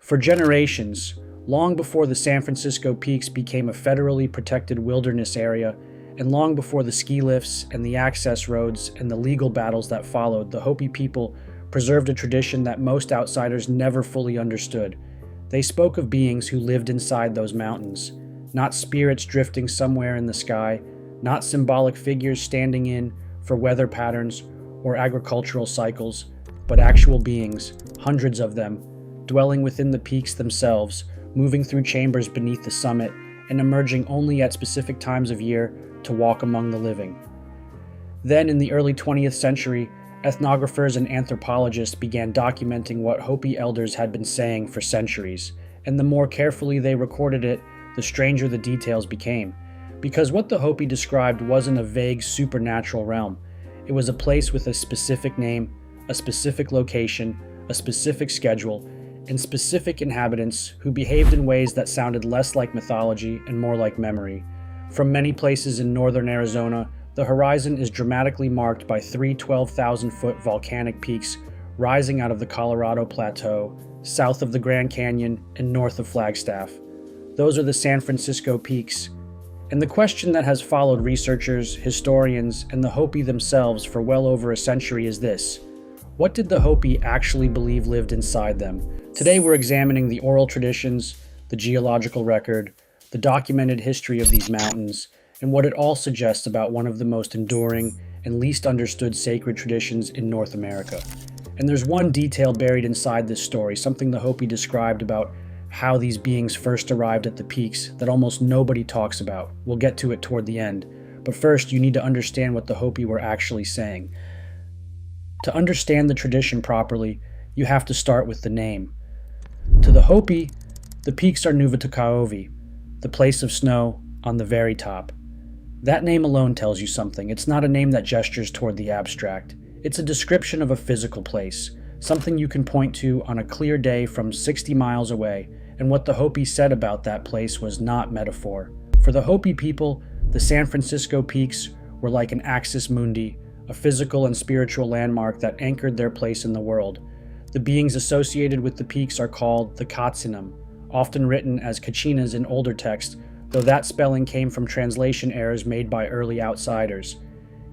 For generations, long before the San Francisco Peaks became a federally protected wilderness area, and long before the ski lifts and the access roads and the legal battles that followed, the Hopi people preserved a tradition that most outsiders never fully understood. They spoke of beings who lived inside those mountains, not spirits drifting somewhere in the sky, not symbolic figures standing in for weather patterns or agricultural cycles, but actual beings, hundreds of them, dwelling within the peaks themselves, moving through chambers beneath the summit, and emerging only at specific times of year to walk among the living. Then, in the early 20th century, ethnographers and anthropologists began documenting what Hopi elders had been saying for centuries, and the more carefully they recorded it, the stranger the details became. Because what the Hopi described wasn't a vague supernatural realm. It was a place with a specific name, a specific location, a specific schedule, and specific inhabitants who behaved in ways that sounded less like mythology and more like memory. From many places in northern Arizona, the horizon is dramatically marked by three 12,000-foot volcanic peaks rising out of the Colorado Plateau, south of the Grand Canyon, and north of Flagstaff. Those are the San Francisco Peaks. And the question that has followed researchers, historians, and the Hopi themselves for well over a century is this: what did the Hopi actually believe lived inside them? Today we're examining the oral traditions, the geological record, the documented history of these mountains, and what it all suggests about one of the most enduring and least understood sacred traditions in North America. And there's one detail buried inside this story, something the Hopi described about how these beings first arrived at the peaks that almost nobody talks about. We'll get to it toward the end. But first, you need to understand what the Hopi were actually saying. To understand the tradition properly, you have to start with the name. To the Hopi, the peaks are Nuvatakaovi, the place of snow on the very top. That name alone tells you something. It's not a name that gestures toward the abstract. It's a description of a physical place, something you can point to on a clear day from 60 miles away, and what the Hopi said about that place was not metaphor. For the Hopi people, the San Francisco Peaks were like an axis mundi, a physical and spiritual landmark that anchored their place in the world. The beings associated with the peaks are called the Katsinam, often written as Kachinas in older texts, though that spelling came from translation errors made by early outsiders.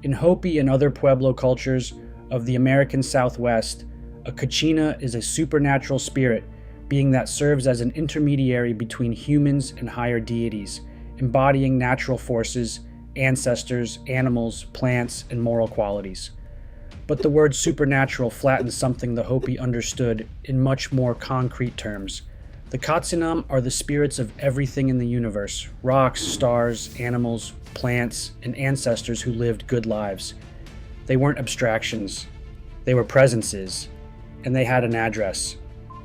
In Hopi and other Pueblo cultures of the American Southwest, a Kachina is a supernatural spirit, being that serves as an intermediary between humans and higher deities, embodying natural forces, ancestors, animals, plants, and moral qualities. But the word supernatural flattens something the Hopi understood in much more concrete terms. The Katsinam are the spirits of everything in the universe: rocks, stars, animals, plants, and ancestors who lived good lives. They weren't abstractions. They were presences, and they had an address.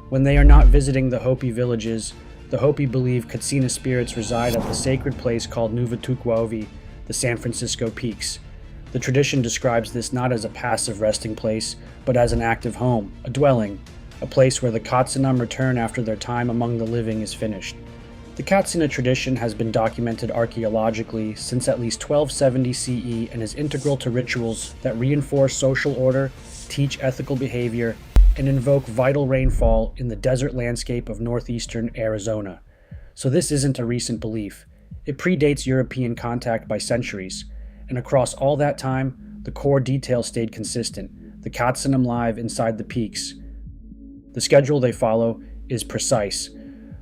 When they are not visiting the Hopi villages, the Hopi believe Katsina spirits reside at the sacred place called Nuvatukwaovi, the San Francisco Peaks. The tradition describes this not as a passive resting place, but as an active home, a dwelling, a place where the Katsinam return after their time among the living is finished. The Katsina tradition has been documented archaeologically since at least 1270 CE and is integral to rituals that reinforce social order, teach ethical behavior, and invoke vital rainfall in the desert landscape of northeastern Arizona. So this isn't a recent belief. It predates European contact by centuries, and across all that time, the core details stayed consistent. The Katsinam live inside the peaks. The schedule they follow is precise.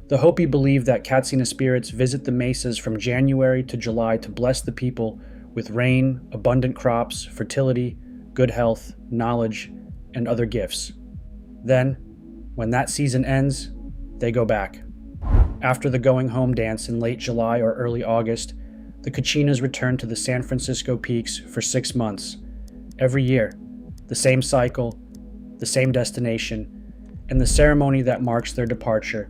The Hopi believe that Katsina spirits visit the mesas from January to July to bless the people with rain, abundant crops, fertility, good health, knowledge, and other gifts. Then, when that season ends, they go back. After the going home dance in late July or early August, the Kachinas return to the San Francisco Peaks for 6 months. Every year, the same cycle, the same destination, and the ceremony that marks their departure,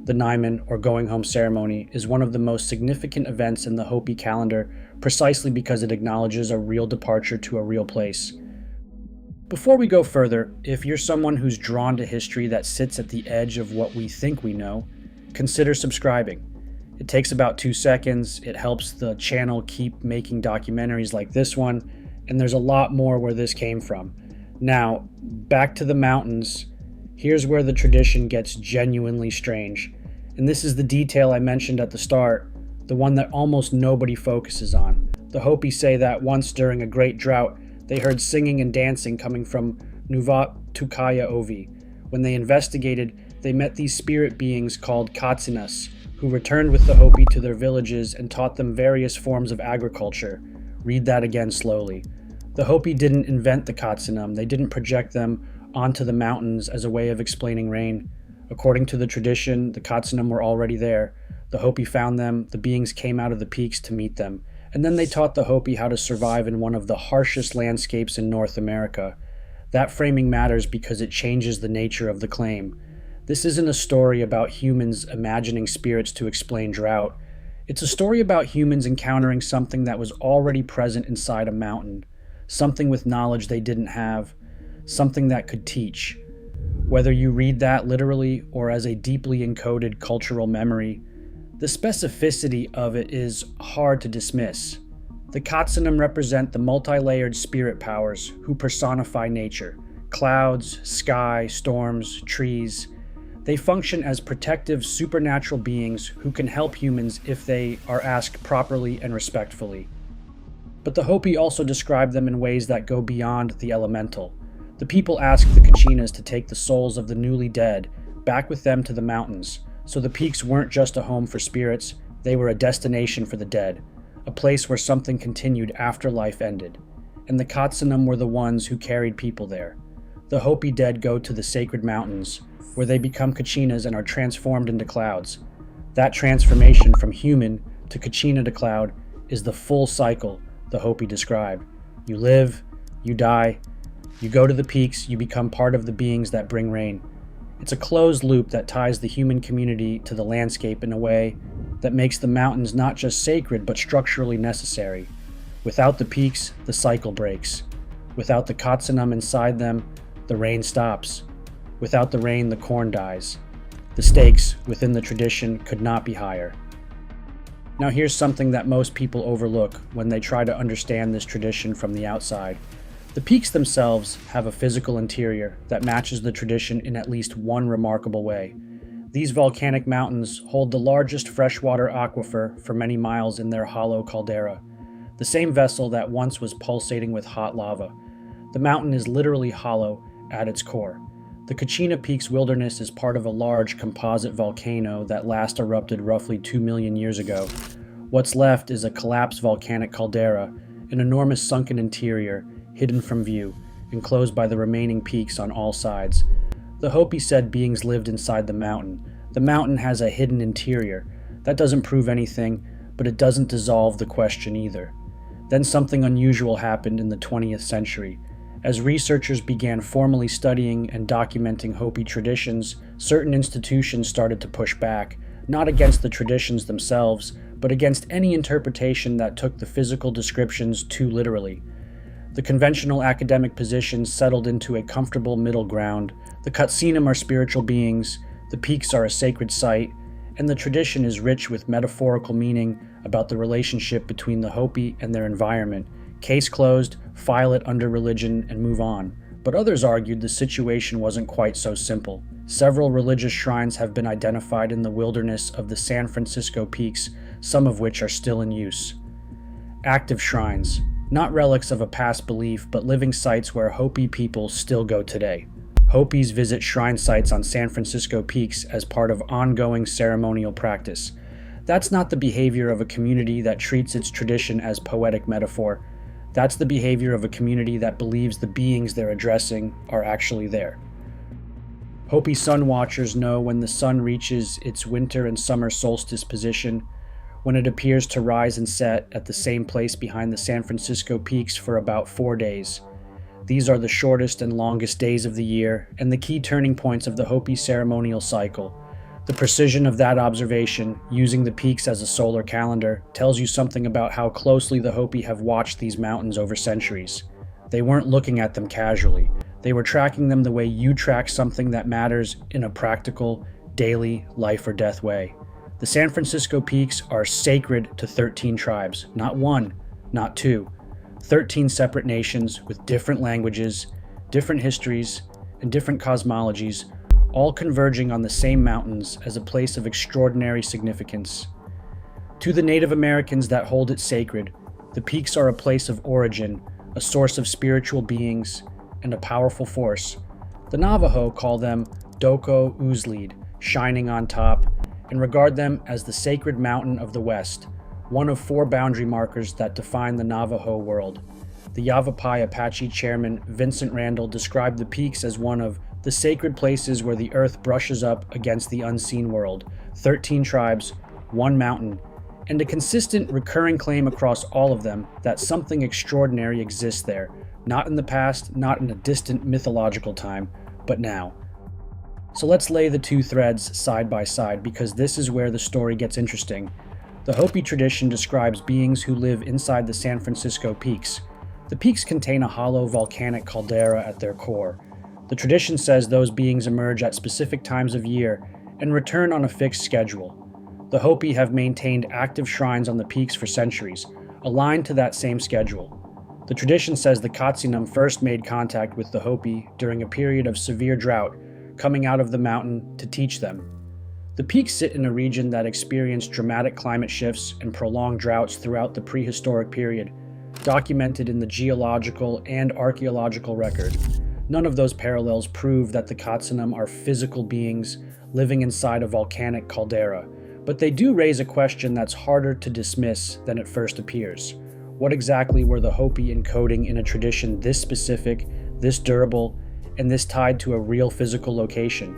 the Naiman or going home ceremony, is one of the most significant events in the Hopi calendar precisely because it acknowledges a real departure to a real place. Before we go further, if you're someone who's drawn to history that sits at the edge of what we think we know, consider subscribing. It takes about 2 seconds, it helps the channel keep making documentaries like this one, and there's a lot more where this came from. Now, back to the mountains. Here's where the tradition gets genuinely strange. And this is the detail I mentioned at the start, the one that almost nobody focuses on. The Hopi say that once during a great drought, they heard singing and dancing coming from Nuvat Tukaya Ovi. When they investigated, they met these spirit beings called Katsinas, who returned with the Hopi to their villages and taught them various forms of agriculture. Read that again slowly. The Hopi didn't invent the Katsinam, they didn't project them onto the mountains as a way of explaining rain. According to the tradition, the Katsinam were already there. The Hopi found them, the beings came out of the peaks to meet them, and then they taught the Hopi how to survive in one of the harshest landscapes in North America. That framing matters because it changes the nature of the claim. This isn't a story about humans imagining spirits to explain drought. It's a story about humans encountering something that was already present inside a mountain, something with knowledge they didn't have, something that could teach. Whether you read that literally or as a deeply encoded cultural memory, the specificity of it is hard to dismiss. The Katsinam represent the multi-layered spirit powers who personify nature: clouds, sky, storms, trees. They function as protective supernatural beings who can help humans if they are asked properly and respectfully. But the Hopi also describe them in ways that go beyond the elemental. The people asked the Kachinas to take the souls of the newly dead back with them to the mountains, so the peaks weren't just a home for spirits, they were a destination for the dead, a place where something continued after life ended. And the Katsinam were the ones who carried people there. The Hopi dead go to the sacred mountains, where they become Kachinas and are transformed into clouds. That transformation from human to Kachina to cloud is the full cycle the Hopi describe. You live, you die, you go to the peaks, you become part of the beings that bring rain. It's a closed loop that ties the human community to the landscape in a way that makes the mountains not just sacred but structurally necessary. Without the peaks, the cycle breaks. Without the Katsinam inside them, the rain stops. Without the rain, the corn dies. The stakes within the tradition could not be higher. Now here's something that most people overlook when they try to understand this tradition from the outside. The peaks themselves have a physical interior that matches the tradition in at least one remarkable way. These volcanic mountains hold the largest freshwater aquifer for many miles in their hollow caldera, the same vessel that once was pulsating with hot lava. The mountain is literally hollow at its core. The Kachina Peaks wilderness is part of a large composite volcano that last erupted roughly 2 million years ago. What's left is a collapsed volcanic caldera, an enormous sunken interior, hidden from view, enclosed by the remaining peaks on all sides. The Hopi said beings lived inside the mountain. The mountain has a hidden interior. That doesn't prove anything, but it doesn't dissolve the question either. Then something unusual happened in the 20th century. As researchers began formally studying and documenting Hopi traditions, certain institutions started to push back, not against the traditions themselves, but against any interpretation that took the physical descriptions too literally. The conventional academic positions settled into a comfortable middle ground. The Katsinam are spiritual beings, the peaks are a sacred site, and the tradition is rich with metaphorical meaning about the relationship between the Hopi and their environment. Case closed, file it under religion, and move on. But others argued the situation wasn't quite so simple. Several religious shrines have been identified in the wilderness of the San Francisco peaks, some of which are still in use. Active shrines, not relics of a past belief, but living sites where Hopi people still go today. Hopis visit shrine sites on San Francisco peaks as part of ongoing ceremonial practice. That's not the behavior of a community that treats its tradition as poetic metaphor. That's the behavior of a community that believes the beings they're addressing are actually there. Hopi sun watchers know when the sun reaches its winter and summer solstice position, when it appears to rise and set at the same place behind the San Francisco peaks for about 4 days. These are the shortest and longest days of the year, and the key turning points of the Hopi ceremonial cycle. The precision of that observation, using the peaks as a solar calendar, tells you something about how closely the Hopi have watched these mountains over centuries. They weren't looking at them casually. They were tracking them the way you track something that matters in a practical, daily, life or death way. The San Francisco peaks are sacred to 13 tribes, not one, not two. 13 separate nations with different languages, different histories, and different cosmologies, all converging on the same mountains as a place of extraordinary significance. To the Native Americans that hold it sacred, the peaks are a place of origin, a source of spiritual beings, and a powerful force. The Navajo call them Doko Uzlid, shining on top, and regard them as the sacred mountain of the West, one of 4 boundary markers that define the Navajo world. The Yavapai Apache chairman Vincent Randall described the peaks as one of the sacred places where the earth brushes up against the unseen world, 13 tribes, 1 mountain, and a consistent recurring claim across all of them that something extraordinary exists there, not in the past, not in a distant mythological time, but now. So let's lay the 2 threads side by side, because this is where the story gets interesting. The Hopi tradition describes beings who live inside the San Francisco peaks. The peaks contain a hollow volcanic caldera at their core. The tradition says those beings emerge at specific times of year and return on a fixed schedule. The Hopi have maintained active shrines on the peaks for centuries, aligned to that same schedule. The tradition says the Katsinam first made contact with the Hopi during a period of severe drought, coming out of the mountain to teach them. The peaks sit in a region that experienced dramatic climate shifts and prolonged droughts throughout the prehistoric period, documented in the geological and archaeological record. None of those parallels prove that the Katsinam are physical beings living inside a volcanic caldera, but they do raise a question that's harder to dismiss than it first appears. What exactly were the Hopi encoding in a tradition this specific, this durable, and this tied to a real physical location?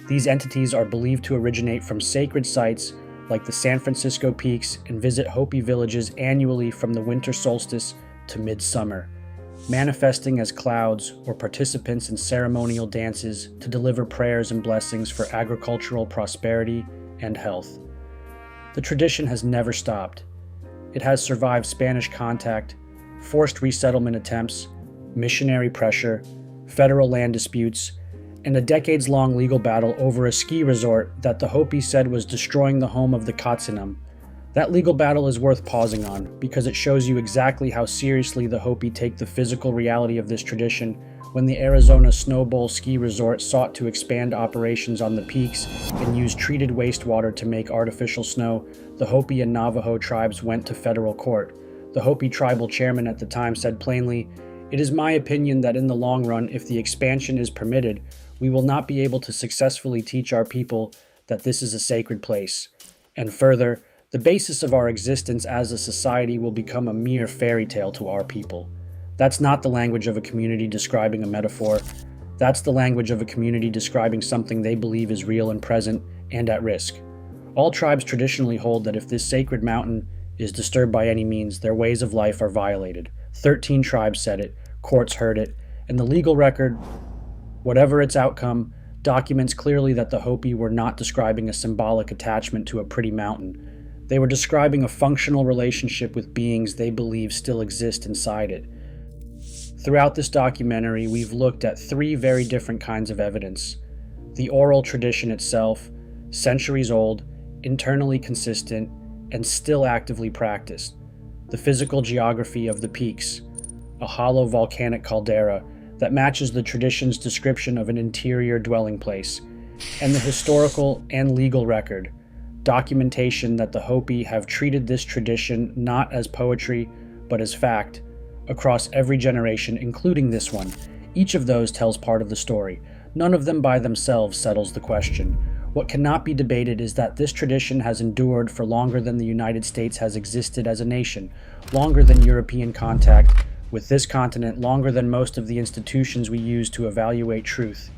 These entities are believed to originate from sacred sites like the San Francisco peaks and visit Hopi villages annually from the winter solstice to midsummer, manifesting as clouds or participants in ceremonial dances to deliver prayers and blessings for agricultural prosperity and health. The tradition has never stopped. It has survived Spanish contact, forced resettlement attempts, missionary pressure, federal land disputes, and a decades-long legal battle over a ski resort that the Hopi said was destroying the home of the Katsinam. That legal battle is worth pausing on because it shows you exactly how seriously the Hopi take the physical reality of this tradition. When the Arizona Snow Bowl ski resort sought to expand operations on the peaks and use treated wastewater to make artificial snow, the Hopi and Navajo tribes went to federal court. The Hopi tribal chairman at the time said plainly, "It is my opinion that in the long run, if the expansion is permitted, we will not be able to successfully teach our people that this is a sacred place. And further, the basis of our existence as a society will become a mere fairy tale to our people." That's not the language of a community describing a metaphor. That's the language of a community describing something they believe is real and present and at risk. All tribes traditionally hold that if this sacred mountain is disturbed by any means, their ways of life are violated. 13 tribes said it, courts heard it, and the legal record, whatever its outcome, documents clearly that the Hopi were not describing a symbolic attachment to a pretty mountain. They were describing a functional relationship with beings they believe still exist inside it. Throughout this documentary, we've looked at 3 very different kinds of evidence. The oral tradition itself, centuries old, internally consistent, and still actively practiced. The physical geography of the peaks, a hollow volcanic caldera that matches the tradition's description of an interior dwelling place, and the historical and legal record, documentation that the Hopi have treated this tradition not as poetry, but as fact, across every generation, including this one. Each of those tells part of the story. None of them by themselves settles the question. What cannot be debated is that this tradition has endured for longer than the United States has existed as a nation, longer than European contact with this continent, longer than most of the institutions we use to evaluate truth.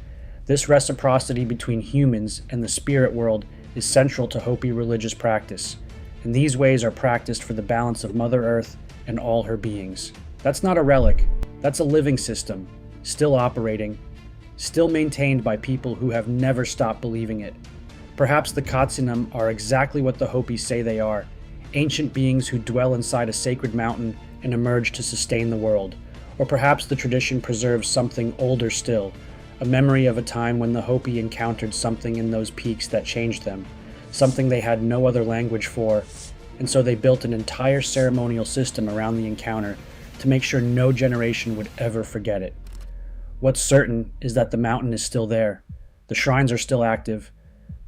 This reciprocity between humans and the spirit world is central to Hopi religious practice, and these ways are practiced for the balance of Mother Earth and all her beings. That's not a relic, that's a living system, still operating, still maintained by people who have never stopped believing it. Perhaps the Katsinam are exactly what the Hopi say they are, ancient beings who dwell inside a sacred mountain and emerge to sustain the world. Or perhaps the tradition preserves something older still, a memory of a time when the Hopi encountered something in those peaks that changed them, something they had no other language for, and so they built an entire ceremonial system around the encounter to make sure no generation would ever forget it. What's certain is that the mountain is still there, The shrines are still active.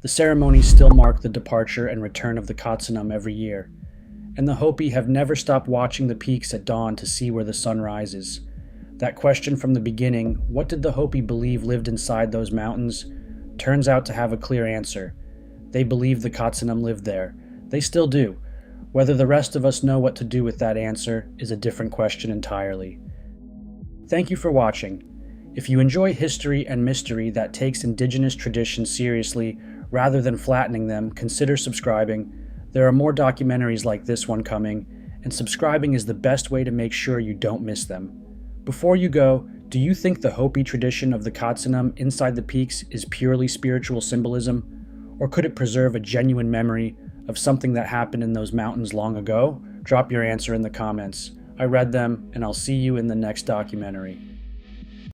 The ceremonies still mark the departure and return of the Katsanam every year. And the Hopi have never stopped watching the peaks at dawn to see where the sun rises. That question from the beginning, what did the Hopi believe lived inside those mountains, turns out to have a clear answer. They believed the Katsanam lived there. They still do. Whether the rest of us know what to do with that answer is a different question entirely. Thank you for watching. If you enjoy history and mystery that takes indigenous traditions seriously rather than flattening them, consider subscribing. There are more documentaries like this one coming, and subscribing is the best way to make sure you don't miss them. Before you go, do you think the Hopi tradition of the Katsanam inside the peaks is purely spiritual symbolism? Or could it preserve a genuine memory of something that happened in those mountains long ago? Drop your answer in the comments. I read them, and I'll see you in the next documentary.